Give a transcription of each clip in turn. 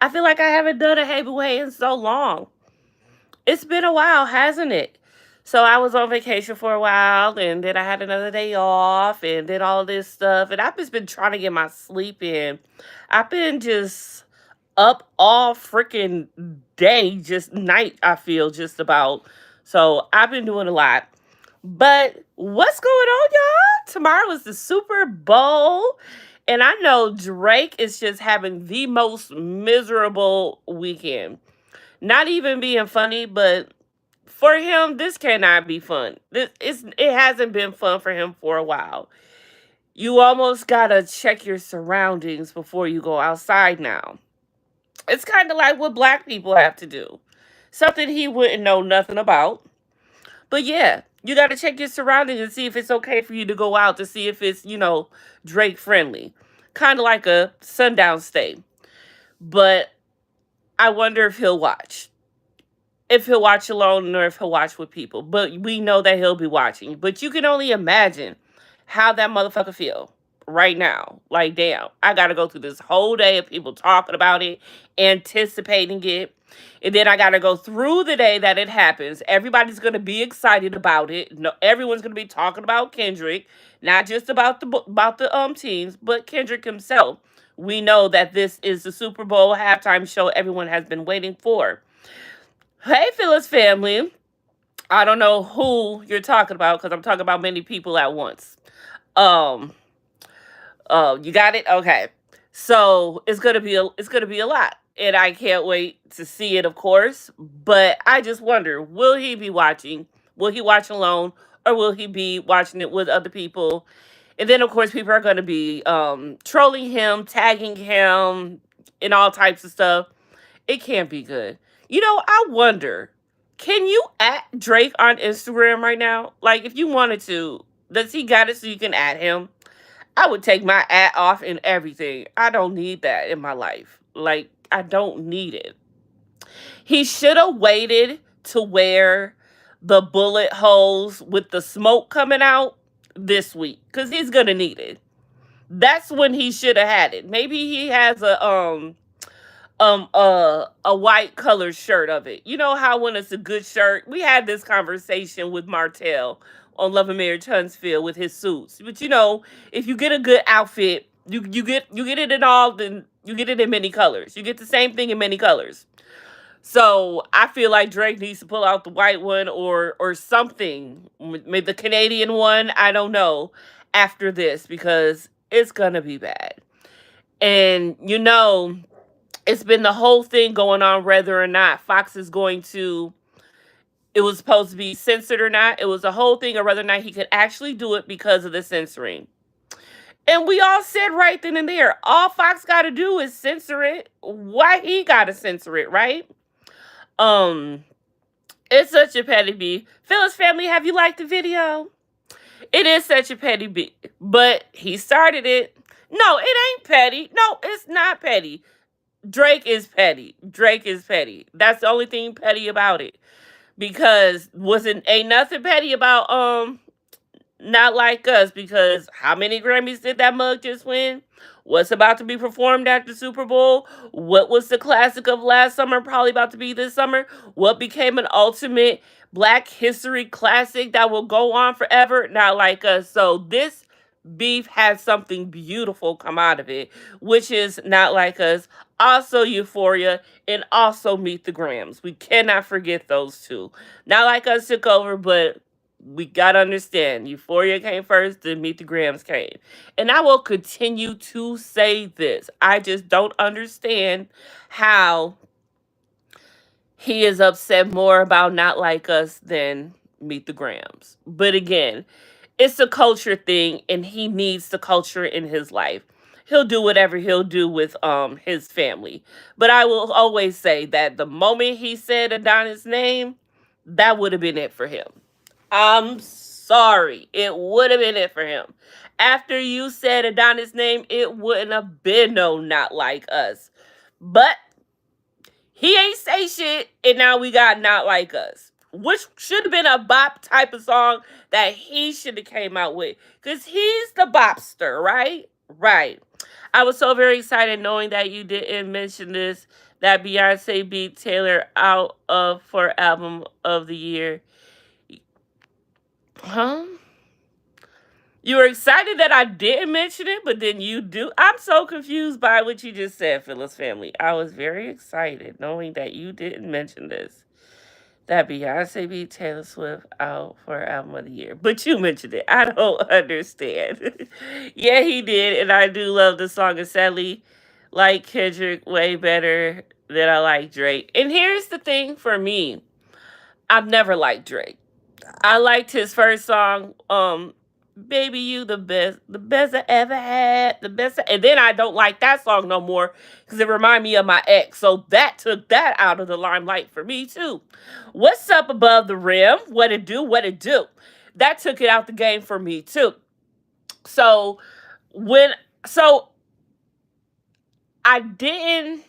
I feel like I haven't done a Hey Boo Hey in so long. It's been a while, hasn't it? So I was on vacation for a while, and then I had another day off, and did all this stuff. And I've just been trying to get my sleep in. I've been just up all freaking day, just night, I feel just about. So I've been doing a lot. But what's going on, y'all? Tomorrow is the Super Bowl. And I know Drake is just having the most miserable weekend. Not even being funny, but for him, this cannot be fun. It hasn't been fun for him for a while. You almost gotta check your surroundings before you go outside now. It's kind of like what black people have to do. Something he wouldn't know nothing about. But yeah, you gotta check your surroundings and see if it's okay for you to go out to see if it's, Drake friendly. Kind of like a sundown stay. But I wonder if he'll watch. If he'll watch alone or if he'll watch with people. But we know that he'll be watching. But you can only imagine how that motherfucker feel right now. Like, damn, I gotta go through this whole day of people talking about it, anticipating it. And then I gotta go through the day that it happens. Everybody's gonna be excited about it. No, everyone's gonna be talking about Kendrick, not just about the teams, but Kendrick himself. We know that this is the Super Bowl halftime show everyone has been waiting for. Hey, Phyllis family. I don't know who you're talking about because I'm talking about many people at once. Um, you got it? Okay. So it's gonna be a lot. And I can't wait to see it, of course. But I just wonder, will he be watching? Will he watch alone? Or will he be watching it with other people? And then of course people are gonna be trolling him, tagging him, and all types of stuff. It can't be good. I wonder, can you at Drake on Instagram right now? Like, if you wanted to, does he got it so you can add him? I would take my at off and everything. I don't need that in my life. Like, I don't need it. He should have waited to wear the bullet holes with the smoke coming out this week because he's gonna need it. That's when he should have had it. Maybe he has a white colored shirt of it. You know how when it's a good shirt, we had this conversation with Martell on Love and Marriage Huntsville with his suits. But if you get a good outfit, you get it in all, then you get it in many colors. You get the same thing in many colors. So I feel like Drake needs to pull out the white one or something, maybe the Canadian one. I don't know after this because it's gonna be bad. And it's been the whole thing going on whether or not Fox is going to, it was supposed to be censored or not. It was a whole thing of whether or not he could actually do it because of the censoring. And we all said right then and there, all Fox got to do is censor it. Why he got to censor it, right? Um, it's such a petty beef. Phyllis family, have you liked the video? It is such a petty beef, but he started it. No, it ain't petty. No, it's not petty. Drake is petty. Drake is petty. That's the only thing petty about it. Because ain't nothing petty about Not Like Us, because how many Grammys did that mug just win? What's about to be performed at the Super Bowl? What was the classic of last summer probably about to be this summer? What became an ultimate Black History classic that will go on forever? Not Like Us. So this beef has something beautiful come out of it, which is Not Like Us, also Euphoria, and also Meet the Grams. We cannot forget those two. Not Like Us took over, but we gotta understand, Euphoria came first, then Meet the Grams came. And I will continue to say this. I just don't understand how he is upset more about Not Like Us than Meet the Grams. But again, it's a culture thing, and he needs the culture in his life. He'll do whatever he'll do with his family. But I will always say that the moment he said Adonis' name, that would have been it for him. I'm sorry. It would have been it for him. After you said Adonis' name, it wouldn't have been no Not Like Us. But he ain't say shit, and now we got Not Like Us, which should have been a bop type of song that he should have came out with, because he's the bopster, right? Right. I was so very excited knowing that you didn't mention this, that Beyonce beat Taylor out of for album of the year. Huh? You were excited that I didn't mention it, but then you do. I'm so confused by what you just said, Phyllis family. I was very excited knowing that you didn't mention this. That Beyonce beat Taylor Swift out for album of the year. But you mentioned it. I don't understand. Yeah, he did, and I do love the song. And sadly, like Kendrick way better than I like Drake. And here's the thing for me. I've never liked Drake. I liked his first song, Baby You the best I ever had, the best and then I don't like that song no more because it reminded me of my ex. So that took that out of the limelight for me too. What's up above the rim? What it do? What it do? That took it out the game for me too. So when so I didn't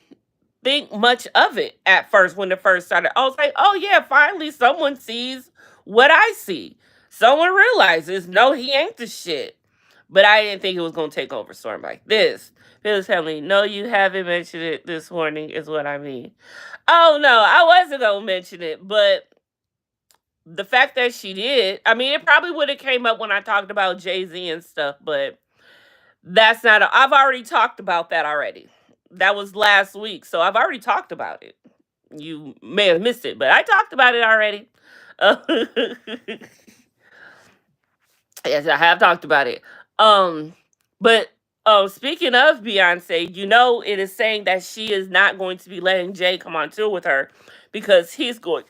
think much of it at first when it first started. I was like, oh yeah, finally someone sees what I see. Someone realizes, no, he ain't the shit. But I didn't think it was gonna take over Storm like this. Phyllis Family, no, you haven't mentioned it this morning, is what I mean. Oh no, I wasn't gonna mention it, but the fact that she did, I mean, it probably would have came up when I talked about Jay-Z and stuff, but that's not. I've already talked about that already. That was last week, so I've already talked about it. You may have missed it, but I talked about it already. Uh, yes, I have talked about it. Um, but speaking of Beyonce, it is saying that she is not going to be letting Jay come on tour with her because he's going.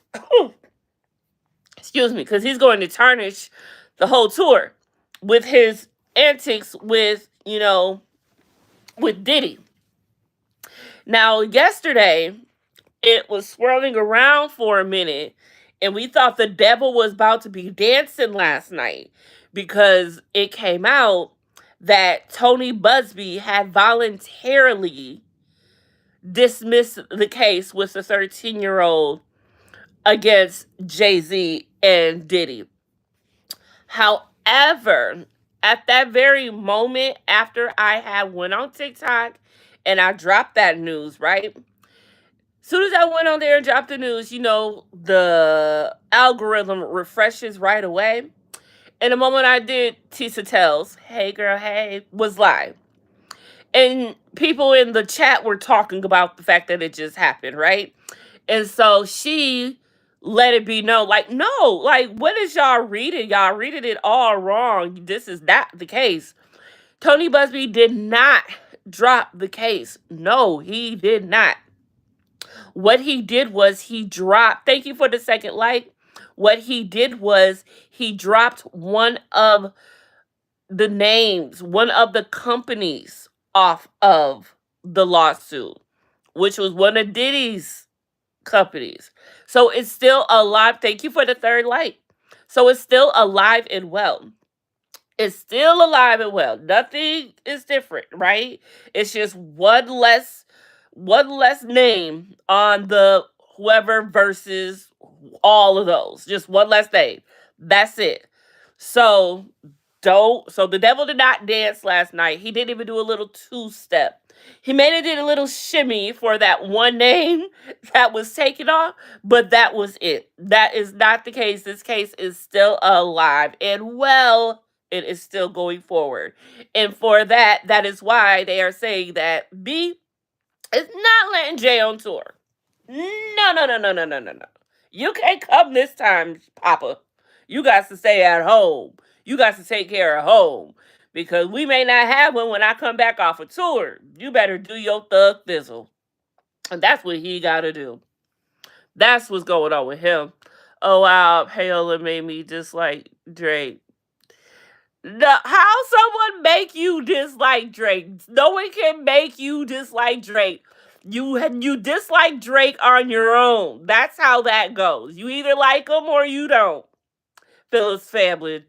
Excuse me, because he's going to tarnish the whole tour with his antics with Diddy. Now, yesterday, it was swirling around for a minute, and we thought the devil was about to be dancing last night because it came out that Tony Busby had voluntarily dismissed the case with the 13-year-old against Jay-Z and Diddy. However, at that very moment after I had went on TikTok and I dropped that news, right? Soon as I went on there and dropped the news, the algorithm refreshes right away. And the moment I did, Tisa Tells, hey girl, hey, was live. And people in the chat were talking about the fact that it just happened, right? And so she let it be known, like, no, like, what is y'all reading? Y'all reading it all wrong. This is not the case. Tony Busby did not drop the case. No, he did not. What he did was he dropped, thank you for the second like. What he did was he dropped one of the names, one of the companies off of the lawsuit, which was one of Diddy's companies. So it's still alive. Thank you for the third like. So it's still alive and well. It's still alive and well. Nothing is different, right? It's just one less name on the whoever versus all of those. Just one less name. That's it. So so the devil did not dance last night. He didn't even do a little two-step. He made it did a little shimmy for that one name that was taken off, but that was it. That is not the case. This case is still alive and well. It is still going forward. And for that, that is why they are saying that B is not letting Jay on tour. No, no, no, no, no, no, no, no. You can't come this time, Papa. You got to stay at home. You got to take care of home. Because we may not have one when I come back off a tour. You better do your thug thizzle. And that's what he got to do. That's what's going on with him. Oh, wow. Paola made me dislike Drake. How someone make you dislike Drake? No one can make you dislike Drake. You dislike Drake on your own. That's how that goes. You either like him or you don't. Phyllis family.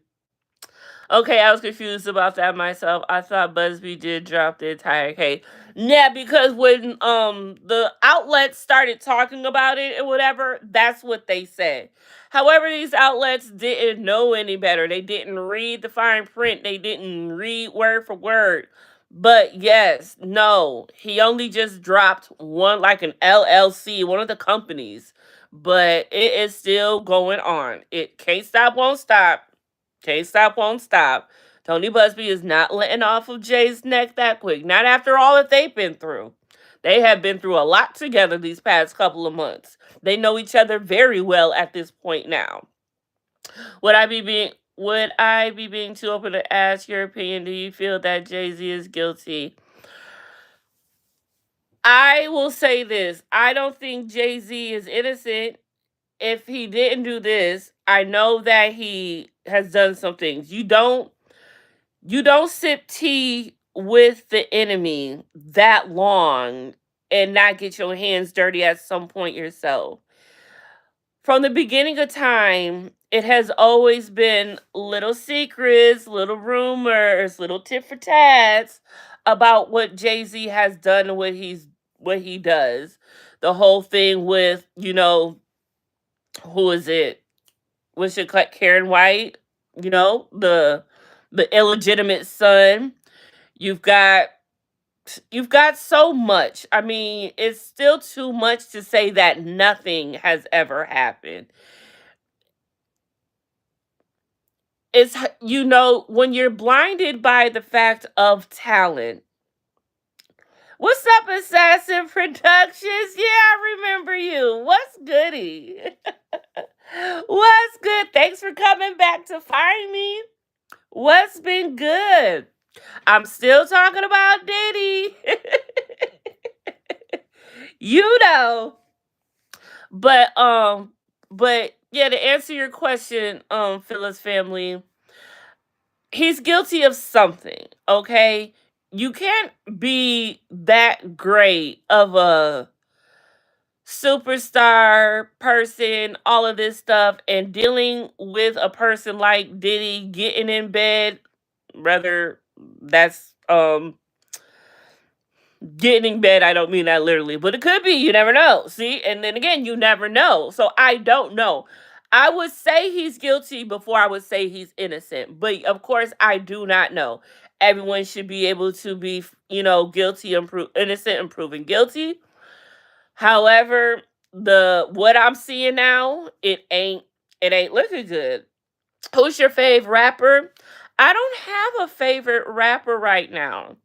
Okay, I was confused about that myself. I thought Busby did drop the entire case. Yeah, because when the outlets started talking about it and whatever, that's what they said. However, these outlets didn't know any better. They didn't read the fine print. They didn't read word for word. But yes, no, he only just dropped one, like an LLC, one of the companies, but it is still going on. It can't stop, won't stop. Can't stop, won't stop. Tony Busby is not letting off of Jay's neck that quick. Not after all that they've been through. They have been through a lot together these past couple of months. They know each other very well at this point now. Would I be being too open to ask your opinion? Do you feel that Jay-Z is guilty? I will say this. I don't think Jay-Z is innocent. If he didn't do this, I know that he has done some things. You don't sip tea with the enemy that long and not get your hands dirty at some point yourself. From the beginning of time, it has always been little secrets, little rumors, little tit for tats about what Jay Z has done and what he does. The whole thing with who is it? Was it Karen White? The illegitimate son. You've got you've got so much. I mean, it's still too much to say that nothing has ever happened. When you're blinded by the fact of talent. What's up, Assassin Productions? Yeah, I remember you. What's goodie? What's good? Thanks for coming back to find me. What's been good? I'm still talking about Diddy. you know. But but yeah, to answer your question, Phyllis family, he's guilty of something, okay? You can't be that great of a superstar person, all of this stuff, and dealing with a person like Diddy getting in bed, rather that's getting in bed, I don't mean that literally, but it could be. You never know. See? And then again, you never know. So I don't know. I would say he's guilty before I would say he's innocent. But of course, I do not know. Everyone should be able to be, guilty and innocent and proven guilty. However, the what I'm seeing now, it ain't looking good. Who's your fave rapper? I don't have a favorite rapper right now.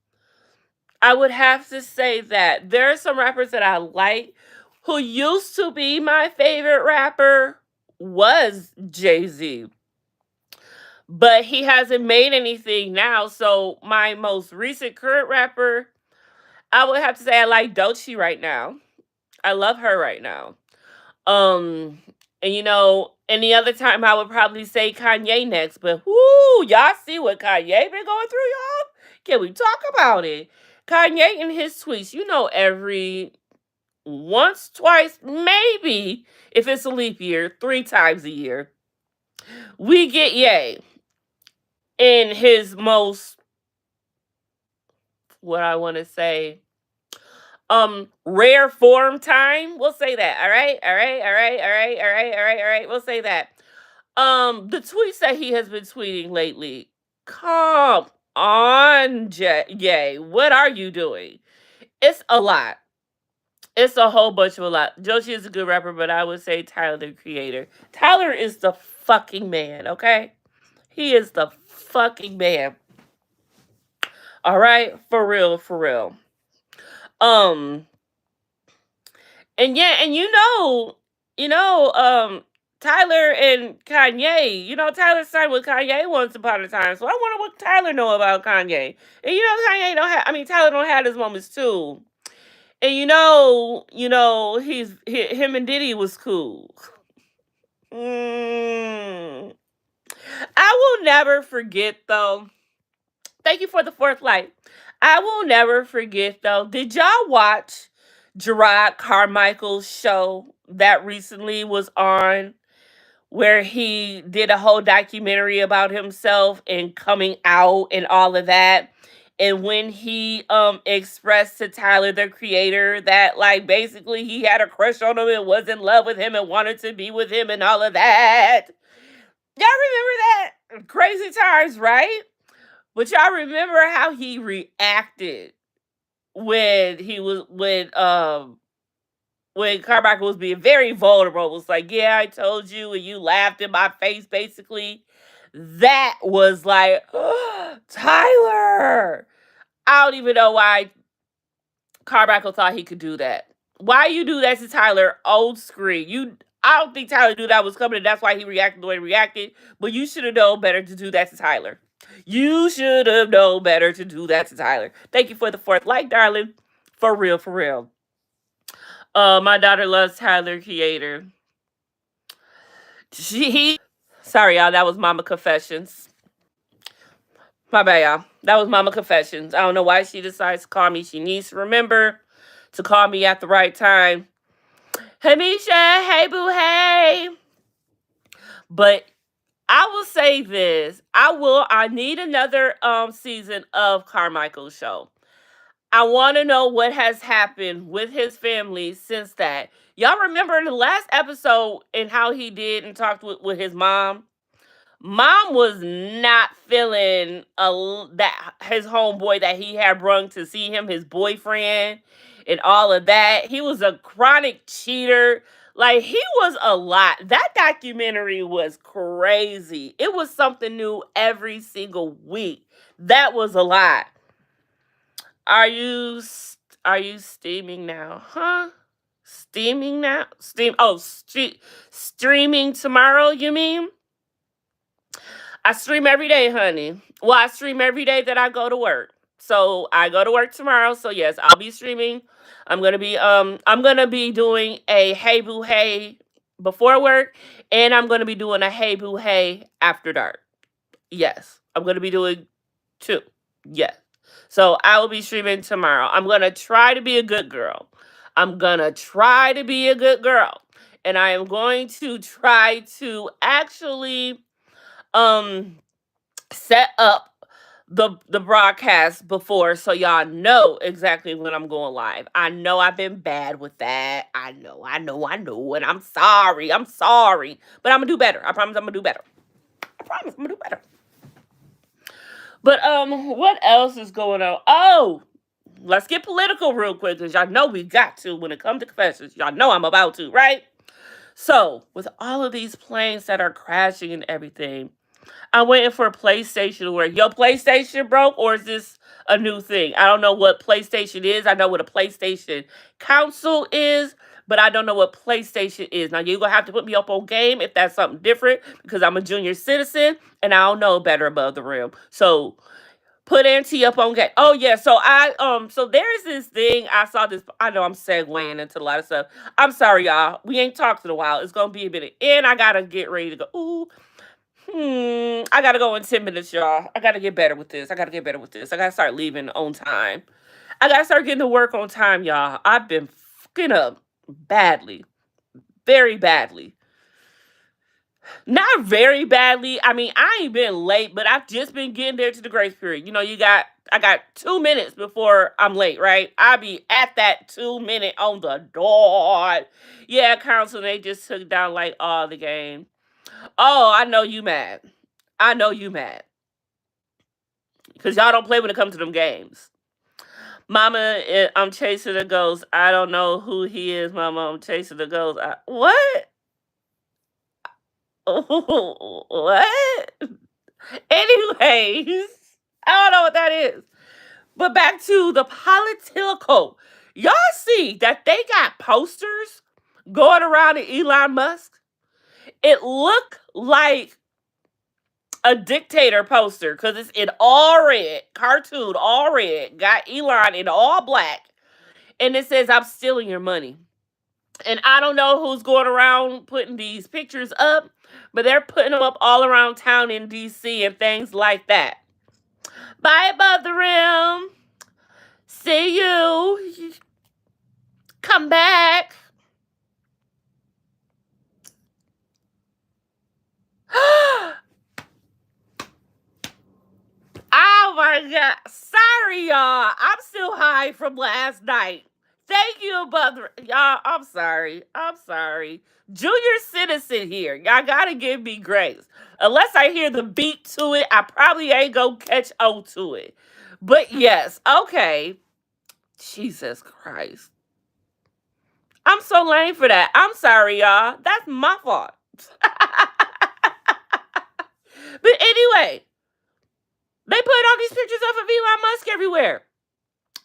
I would have to say that there are some rappers that I like. Who used to be my favorite rapper was Jay-Z, but he hasn't made anything now. So my most recent current rapper, I would have to say I like Doechii right now. I love her right now. Um, and any other time I would probably say Kanye next. But whoo, y'all see what Kanye been going through, y'all? Can we talk about it? Kanye and his tweets, every once, twice, maybe if it's a leap year, 3 times a year, we get Ye in his most, what I want to say, rare form time. We'll say that. All right, all right, all right, all right, all right, all right, all right. We'll say that. The tweets that he has been tweeting lately. Come on, Ye. What are you doing? It's a lot. It's a whole bunch of a lot. Joshi is a good rapper, but I would say Tyler the Creator. Tyler is the fucking man, okay? He is the fucking man. All right? For real, for real. Um, and yeah, and Tyler and Kanye, Tyler signed with Kanye once upon a time. So I wonder what Tyler know about Kanye. And Kanye don't have, I mean, Tyler don't have his moments too. And him and Diddy was cool. Mm. I will never forget though. Thank you for the fourth light. I will never forget though. Did y'all watch Gerard Carmichael's show that recently was on, where he did a whole documentary about himself and coming out and all of that? And when he expressed to Tyler the Creator that, like, basically he had a crush on him and was in love with him and wanted to be with him and all of that. Y'all remember that? Crazy times, right? But y'all remember how he reacted when he was when Carmichael was being very vulnerable, was like, "Yeah, I told you," and you laughed in my face, basically. That was like, Tyler. I don't even know why Carmichael thought he could do that. Why you do that to Tyler? Old screen. I don't think Tyler knew that was coming, and that's why he reacted the way he reacted. But you should have known better to do that to Tyler. You should have known better to do that to Tyler. Thank you for the fourth like, darling. For real, for real. My daughter loves Tyler Creator. Sorry, y'all. That was Mama Confessions. My bad, y'all. That was Mama Confessions. I don't know why she decides to call me. She needs to remember to call me at the right time. Hey, Misha. Hey, Bew Heyyy. But I will say this. I need another season of Carmichael's show. I want to know what has happened with his family since that. Y'all remember the last episode and how he did and talked with his mom? Mom was not feeling that his homeboy that he had brung to see him, his boyfriend, and all of that. He was a chronic cheater. Like, he was a lot. That documentary was crazy. It was something new every single week. That was a lot. Are you are you steaming now? Huh? Steaming now? Streaming tomorrow, you mean? I stream every day, honey. Well, I stream every day that I go to work. So I go to work tomorrow. So yes, I'll be streaming. I'm gonna be doing a Hey Bew Heyyy before work, and I'm gonna be doing a Hey Bew Heyyy after dark. Yes. I'm gonna be doing two. Yes. So I will be streaming tomorrow. I'm gonna try to be a good girl. I'm gonna try to be a good girl. And I am going to try to actually um set up the broadcast before so y'all know exactly when I'm going live. I know I've been bad with that. I know, and I'm sorry. I'm sorry. But I'm gonna do better. I promise I'm gonna do better. I promise I'm gonna do better. But what else is going on? Oh, let's get political real quick, because y'all know we got to when it comes to confessions. Y'all know I'm about to, right? So, with all of these planes that are crashing and everything, I'm waiting for a PlayStation to work. Your PlayStation broke, or is this a new thing? I don't know what PlayStation is. I know what a PlayStation console is, but I don't know what PlayStation is. Now, you're going to have to put me up on game if that's something different, because I'm a junior citizen, and I don't know better above the rim. So, put Auntie up on game. Oh, yeah. So there's this thing. I saw this. I know I'm segueing into a lot of stuff. I'm sorry, y'all. We ain't talked in a while. It's going to be a minute. And I got to get ready to go. Ooh. I gotta go in 10 minutes, y'all. I gotta get better with this. I gotta start leaving on time. I gotta start getting to work on time, y'all. I've been fucking up badly. Very badly. Not very badly. I mean, I ain't been late, but I've just been getting there to the grace period. I got 2 minutes before I'm late, right? I'll be at that 2 minute on the dot. Yeah, council, they just took down like all the game. Oh, I know you mad. I know you mad. Because y'all don't play when it comes to them games. Mama, I'm chasing the ghost. I don't know who he is, Mama. I'm chasing the ghost. What? What? Anyways, I don't know what that is. But back to the political. Y'all see that they got posters going around in Elon Musk? It looked like a dictator poster, because it's in all red, cartoon, all red, got Elon in all black, and it says, "I'm stealing your money." And I don't know who's going around putting these pictures up, but they're putting them up all around town in DC and things like that. Bye above the rim. See you. Come back. Oh my God. Sorry, y'all. I'm still high from last night. Thank you, brother. Y'all, I'm sorry. I'm sorry. Junior citizen here. Y'all gotta give me grace. Unless I hear the beat to it, I probably ain't gonna catch on to it. But yes, okay. Jesus Christ. I'm so lame for that. I'm sorry, y'all. That's my fault. But anyway, they put all these pictures of Elon Musk everywhere.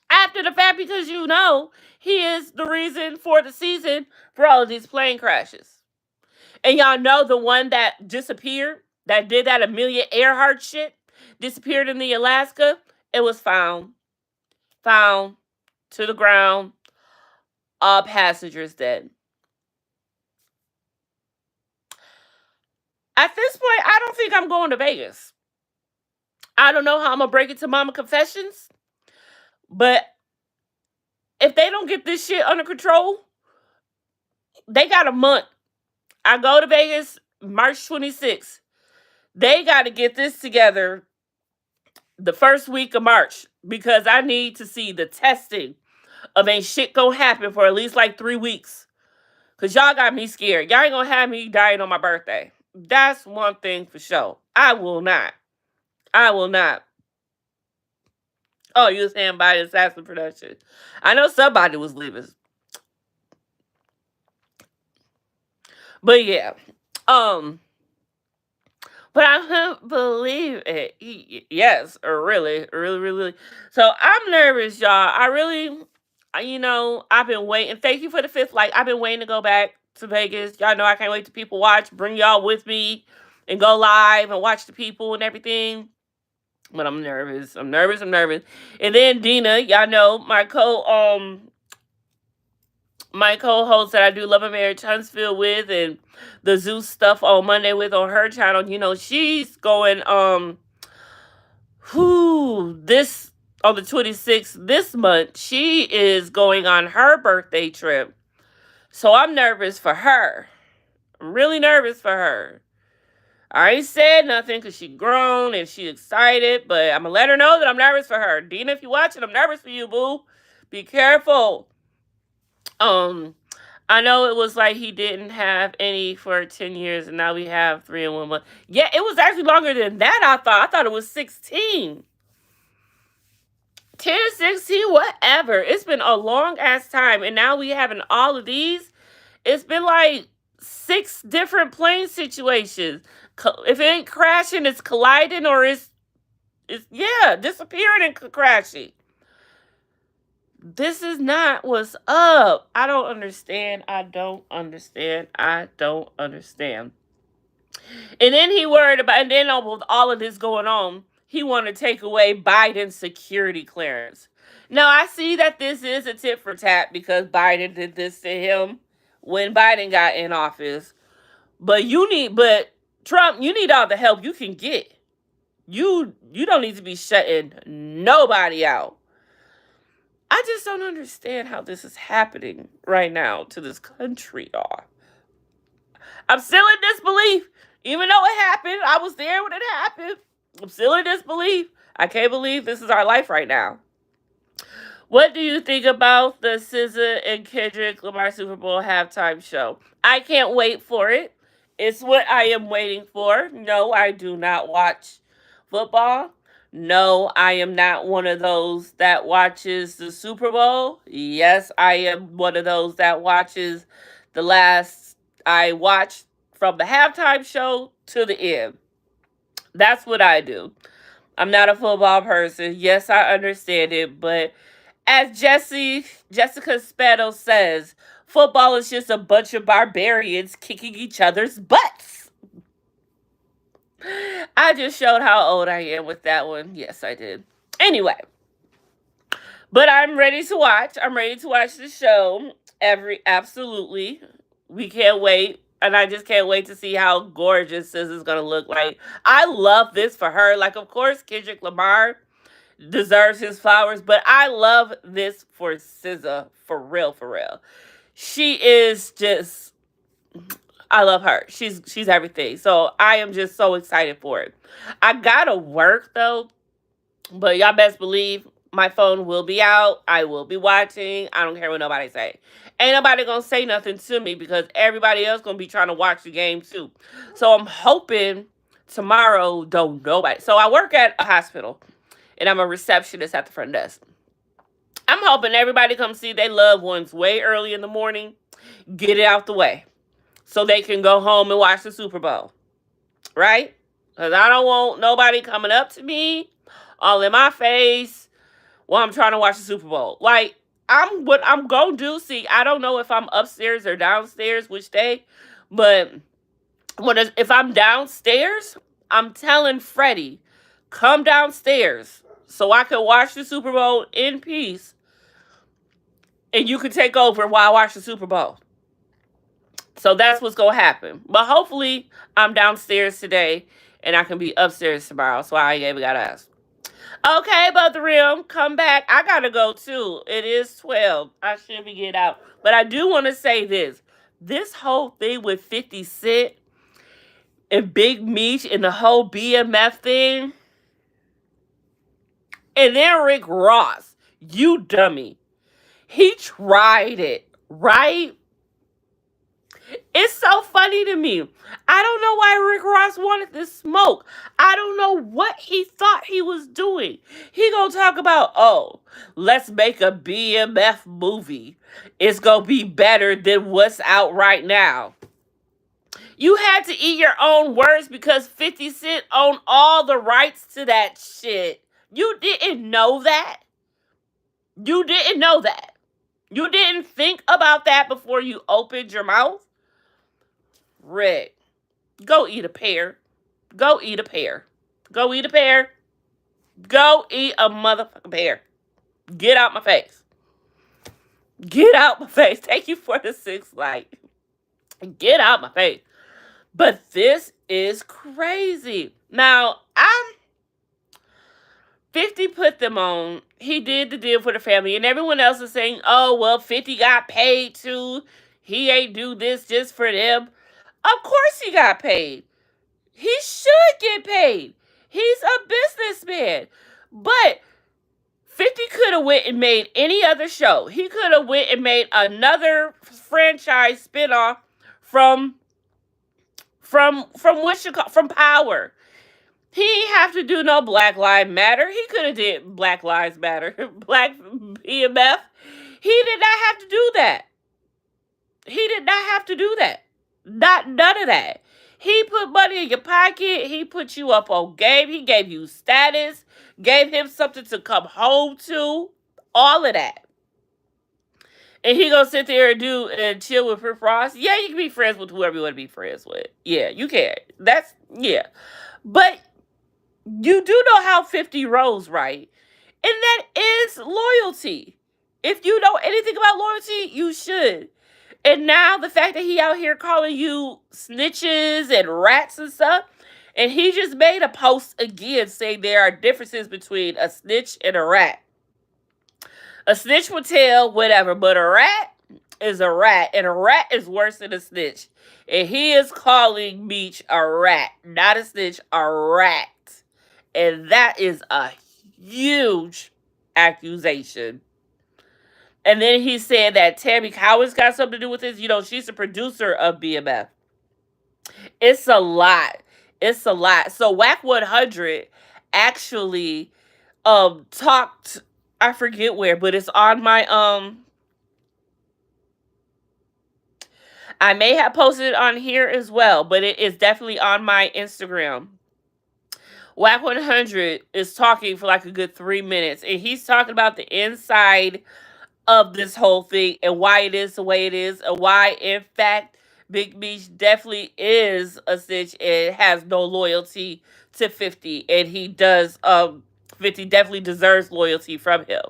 After the fact, because he is the reason for the season for all of these plane crashes. And y'all know the one that disappeared, that did that Amelia Earhart shit, disappeared in the Alaska. It was found to the ground, all passengers dead. At this point, I don't think I'm going to Vegas. I don't know how I'm gonna break it to Mama Confessions, but if they don't get this shit under control, they got a month. I go to Vegas March 26th. They got to get this together the first week of March because I need to see the testing of ain't shit gonna happen for at least like 3 weeks. Cause y'all got me scared. Y'all ain't gonna have me dying on my birthday. That's one thing for sure. I will not. I will not. Oh, you was saying by Assassin Production. I know somebody was leaving. But yeah. Um, but I couldn't believe it. Yes, really, really, really, really. So I'm nervous, y'all. I've been waiting. Thank you for the fifth like. I've been waiting to go back to Vegas. Y'all know I can't wait to people watch. Bring y'all with me and go live and watch the people and everything. But I'm nervous. I'm nervous. I'm nervous. And then Dina, y'all know my co-host that I do Love and Marriage Huntsville with and the Zeus stuff on Monday with on her channel, she's going this on the 26th this month. She is going on her birthday trip. So I'm nervous for her. I'm really nervous for her. I ain't said nothing because she grown and she excited, but I'm going to let her know that I'm nervous for her. Dina, if you watching, I'm nervous for you, boo. Be careful. I know it was like he didn't have any for 10 years and now we have 3 in 1 month. Yeah, it was actually longer than that, I thought. I thought it was 16. 10, 16, whatever. It's been a long ass time. And now we having all of these. It's been like 6 different plane situations. If it ain't crashing, it's colliding or it's disappearing and crashing. This is not what's up. I don't understand. I don't understand. I don't understand. And then he worried about, and then with all of this going on, he wanted to take away Biden's security clearance. Now, I see that this is a tit for tat because Biden did this to him when Biden got in office. But Trump, you need all the help you can get. You don't need to be shutting nobody out. I just don't understand how this is happening right now to this country, y'all. I'm still in disbelief. Even though it happened, I was there when it happened. I'm still in disbelief. I can't believe this is our life right now. What do you think about the SZA and Kendrick Lamar Super Bowl halftime show? I can't wait for it. It's what I am waiting for. No, I do not watch football. No, I am not one of those that watches the Super Bowl. Yes, I am one of those that watches the last. I watched from the halftime show to the end. That's what I do. I'm not a football person. Yes, I understand it, but as Jessica Spano says, football is just a bunch of barbarians kicking each other's butts. I just showed how old I am with that one. Yes, I did. Anyway, but I'm ready to watch. I'm ready to watch the show. Absolutely. We can't wait. And I just can't wait to see how gorgeous SZA's going to look like. I love this for her. Like, of course, Kendrick Lamar deserves his flowers, but I love this for SZA. For real, for real. She is just... I love her. She's everything. So I am just so excited for it. I gotta work though, but y'all best believe My phone will be out. I will be watching. I don't care what nobody say. Ain't nobody gonna say nothing to me because everybody else gonna be trying to watch the game too. So I'm hoping tomorrow don't nobody. So I work at a hospital and I'm a receptionist at the front desk. I'm hoping everybody come see their loved ones way early in the morning, get it out the way, so they can go home and watch the Super Bowl, right? Because I don't want nobody coming up to me, all in my face, while I'm trying to watch the Super Bowl. Like, what I'm gonna do. See, I don't know if I'm upstairs or downstairs which day, but if I'm downstairs, I'm telling Freddie, come downstairs so I can watch the Super Bowl in peace, and you can take over while I watch the Super Bowl. So that's what's gonna happen. But hopefully, I'm downstairs today and I can be upstairs tomorrow. So I ain't even gotta ask. Okay, but the rim, come back. I gotta go too. It is 12. I should be getting out. But I do want to say this. This whole thing with 50 Cent and Big Meech and the whole BMF thing. And then Rick Ross, you dummy. He tried it, right? It's so funny to me. I don't know why Rick Ross wanted this smoke. I don't know what he thought he was doing. He gonna talk about, oh, let's make a BMF movie. It's gonna be better than what's out right now. You had to eat your own words because 50 Cent owned all the rights to that shit. You didn't know that? You didn't know that? You didn't think about that before you opened your mouth? Rick, go eat a pear. Go eat a pear. Go eat a pear. Go eat a motherfucking pear. Get out my face. Get out my face. Thank you for the 6 like. Get out my face. But this is crazy. Now, 50 put them on. He did the deal for the family. And everyone else is saying, oh, well, 50 got paid too. He ain't do this just for them. Of course he got paid. He should get paid. He's a businessman. But 50 could have went and made any other show. He could have went and made another franchise spinoff from what you call, from Power. He didn't have to do no Black Lives Matter. He could have did Black Lives Matter, Black BMF. He did not have to do that. He did not have to do that. None of that. He put money in your pocket. He put you up on game. He gave you status. Gave him something to come home to. All of that. And he gonna sit there and chill with Rick Ross. Yeah, you can be friends with whoever you want to be friends with. Yeah, you can. Yeah. But you do know how 50 rolls, right? And that is loyalty. If you know anything about loyalty, you should. And now the fact that he out here calling you snitches and rats and stuff, and he just made a post again saying there are differences between a snitch and a rat. A snitch would tell whatever, but a rat is a rat, and a rat is worse than a snitch. And he is calling Meech a rat, not a snitch, a rat. And that is a huge accusation. And then he said that Tammy Cowens got something to do with this. You know, she's the producer of BMF. It's a lot. It's a lot. So Whack 100 actually talked, I forget where, but it's on my I may have posted it on here as well, but it is definitely on my Instagram. Whack 100 is talking for like a good 3 minutes, and he's talking about the inside of this whole thing and why it is the way it is, and why, in fact, Big Meech definitely is a snitch and has no loyalty to 50, and he does 50 definitely deserves loyalty from him.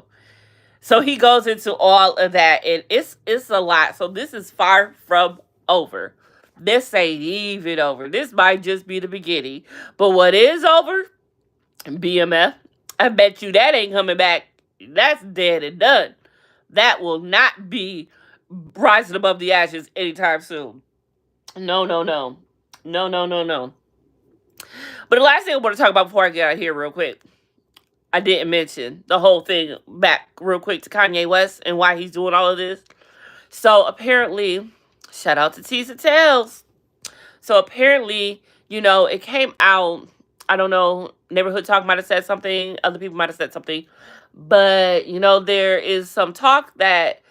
So he goes into all of that, and it's a lot. So this is far from over. This ain't even over. This might just be the beginning. But what is over? BMF. I bet you that ain't coming back. That's dead and done. That will not be rising above the ashes anytime soon. No. No. But the last thing I want to talk about before I get out of here real quick. I didn't mention the whole thing back real quick to Kanye West and why he's doing all of this. So apparently, shout out to Teaser Tales. So apparently, it came out. I don't know. Neighborhood Talk might have said something. Other people might have said something. But, there is some talk that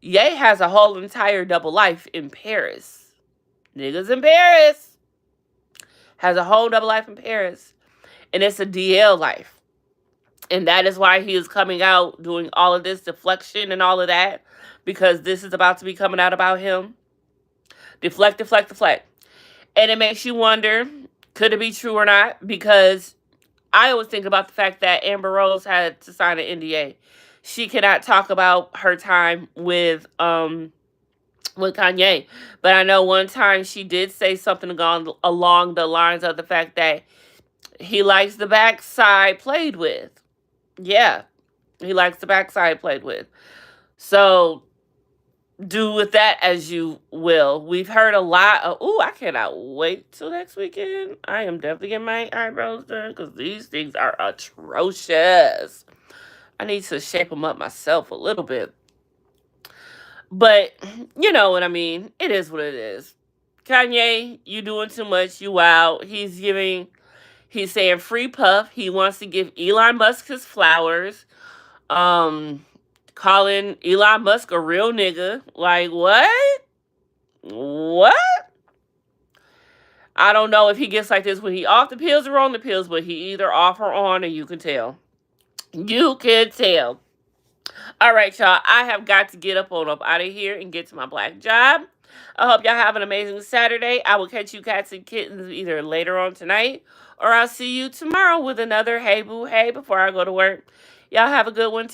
Ye has a whole entire double life in Paris. Niggas in Paris has a whole double life in Paris. And it's a DL life. And that is why he is coming out doing all of this deflection and all of that. Because this is about to be coming out about him. Deflect, deflect, deflect. And it makes you wonder, could it be true or not? Because I always think about the fact that Amber Rose had to sign an NDA. She cannot talk about her time with Kanye. But I know one time she did say something along the lines of the fact that he likes the backside played with. Yeah, he likes the backside played with. So do with that as you will. We've heard a lot of, I cannot wait till next weekend. I am definitely getting my eyebrows done because these things are atrocious. I need to shape them up myself a little bit. But you know what I mean. It is what it is. Kanye, you doing too much. You out. He's saying free puff. He wants to give Elon Musk his flowers. Calling Elon Musk a real nigga. Like, what? What? I don't know if he gets like this when he off the pills or on the pills, but he either off or on, and you can tell. You can tell. All right, y'all. I have got to get up out of here and get to my black job. I hope y'all have an amazing Saturday. I will catch you cats and kittens either later on tonight, or I'll see you tomorrow with another Hey Boo Hey before I go to work. Y'all have a good one.